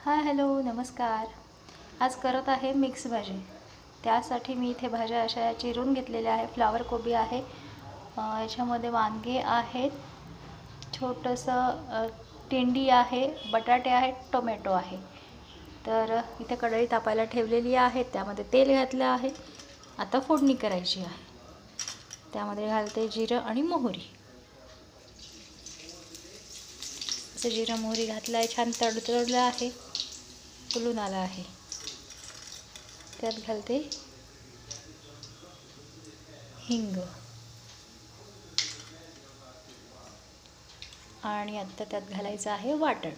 Hi hello नमस्कार. आज करत आहे मिक्स भाजी. त्यासाठी मी इथे भाज्या अशा चिरून घेतलेल्या आहे. फ्लावर कोबी आहे, याच्यामध्ये वांगे आहेत, छोटंसं टेंडी आहे, बटाटे आहेत, टोमॅटो आहे. तर इथे कढई तापायला ठेवलेली आहे, त्यामध्ये तेल घातलं आहे. आता फोडणी करायची आहे. त्यामध्ये घालते जिरं आणि मोहरी. असं जिरं मोहरी घातलं आहे, छान तडतडलं आहे, फुलून आला आहे. त्यात घालते हिंग आणि आता त्यात घालायचं आहे वाटण.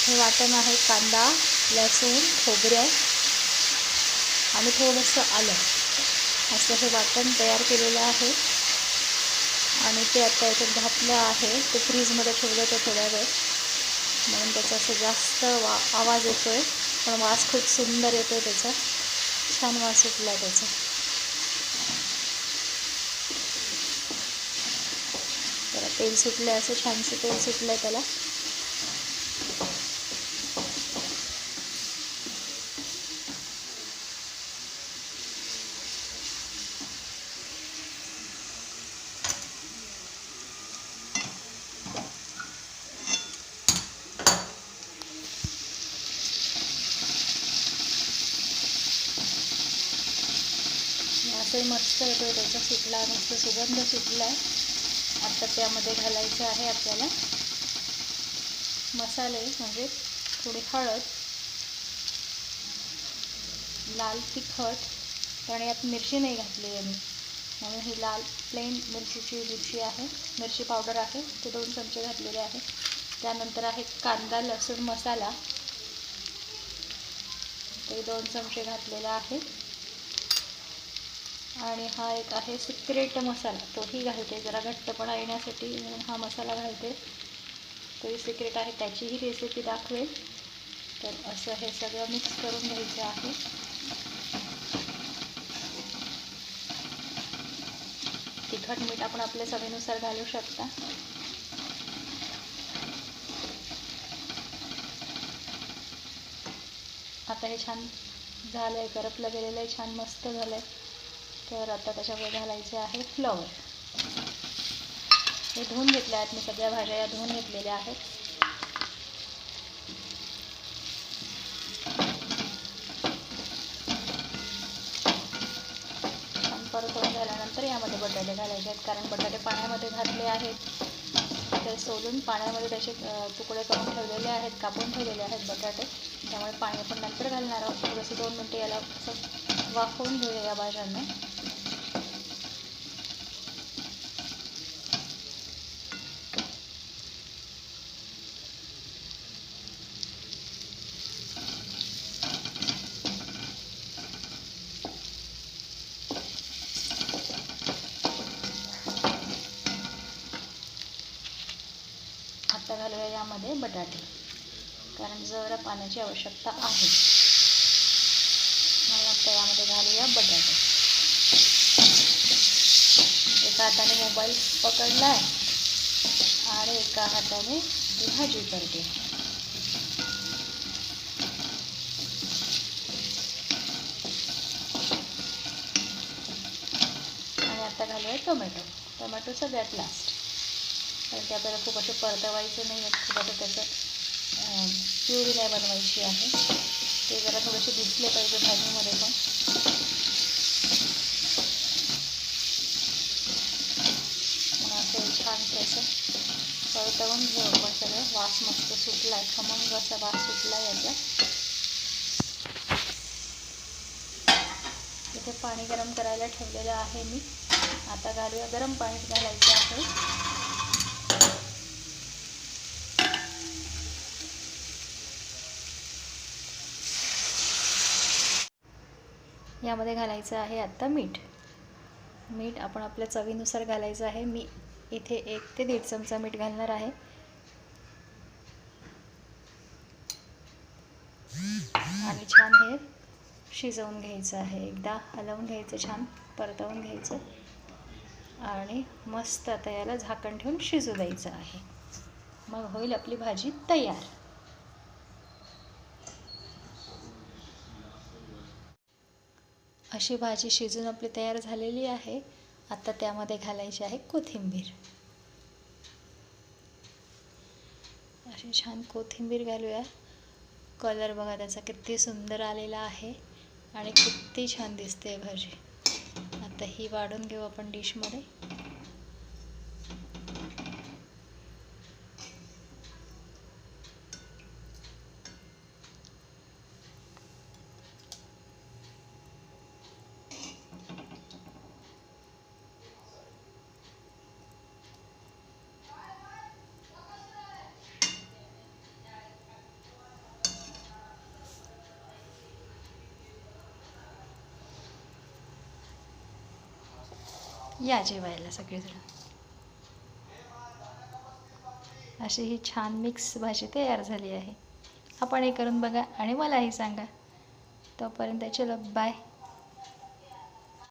हे वाटण आहे कांदा, लसूण, खोबरं आणि थोडंसं आलं, असं हे वाटण तयार केलेलं आहे. आणि ते आता याच्यात घातलं आहे. ते फ्रीजमध्ये ठेवलं होतं थोड्या वेळ, म्हणून त्याचा असं जास्त आवाज येतो आहे, पण वास खूप सुंदर येतो आहे. त्याचा छान वास सुटला आहे त्याचा. त्याला तेल सुटलं आहे, असं छानसं तेल सुटलं आहे त्याला. असंही मस्त येतो आहे त्याचा, सुटला मस्त सुगंध सुटला आहे. आता त्यामध्ये घालायचं आहे आपल्याला मसाले, म्हणजे थोडी हळद, लाल तिखट, पण यात मिरची नाही घातली आहे मी, म्हणून ही लाल प्लेन मिरची आहे. मिरची पावडर आहे, ते 2 चमचे घातलेले आहे. त्यानंतर आहे कांदा लसूण मसाला, ते 2 चमचे घातलेला आहे. आणि हा एक आहे सिक्रेट मसाला, तोही घालते जरा घट्टपणा येण्यासाठी, म्हणून हा मसाला घालते. तोही सिक्रेट आहे, त्याचीही रेसिपी दाखवेल. तर असं हे सगळं मिक्स करून घ्यायचं आहे. तिखट मीठ आपण आपल्या चवीनुसार घालू शकता. आता हे छान झालं आहे, करपलं गेलेलं आहे, छान मस्त झालं आहे. तर आता त्याच्यामध्ये घालायचे आहे फ्लॉवर. हे धुवून घेतले आहेत मी, सगळ्या भाज्या या धुवून घेतलेल्या आहेत. छान परतवून झाल्यानंतर यामध्ये बटाटे घालायचे आहेत, कारण बटाटे पाण्यामध्ये घातले आहेत. ते सोलून पाण्यामध्ये त्याचे तुकडे करून ठेवलेले आहेत, कापून ठेवलेले आहेत बटाटे. त्यामुळे पाणी आपण नंतर घालणार आहोत. थोडंसं 2 मिनटं याला असं वाफवून घेऊया या भाज्यांना. आता घालूया यामध्ये बटाटे, कारण जरा पाण्याची आवश्यकता आहे. म्हणून आता यामध्ये घालूया बटाटे. एका हाताने मोबाईल पकडला आहे आणि एका हाताने भाजी करते. आणि आता घालूया टोमॅटो सगळ्यात लास्ट, कारण ते आपल्याला खूप असे परतवायचं नाही आहेत, खूप असं त्याचं प्युरी नाही बनवायची आहे. ते जरा थोडेसे दिसले पाहिजे भाजीमध्ये पण. म्हणून असं छान असं परतवून घेऊ आपण सगळं. वास मस्त सुटला आहे, खमंग असा वास सुटला आहे याचा. इथे पाणी गरम करायला ठेवलेलं आहे मी. आता घालूया, गरम पाणी घालायचं आहे. यामध्ये घालायचं आहे आता मीठ आपण आपल्या चवीनुसार घालायचं आहे. मी इथे 1 ते 1.5 चमचा मीठ घालणार आहे. आणि छान हे शिजवून घ्यायचं आहे. एकदा हलवून घ्यायचं, छान परतवून घ्यायचं आणि मस्त आता याला झाकण ठेवून शिजू द्यायचं आहे. मग होईल आपली भाजी तयार. अशी भाजी शिजून आपली तयार झालेली आहे. आता त्यामध्ये घालायची आहे कोथिंबीर. अशी छान कोथिंबीर घालूया. कलर बघा त्याचा किती सुंदर आलेला आहे आणि किती छान दिसते भाजी. आता ही वाढून घेऊ आपण डिशमध्ये. या जेवायला सगळेजण. अशी ही छान मिक्स भाजी तयार झाली आहे. आपण हे करून बघा आणि मलाही सांगा. तोपर्यंत चलो बाय.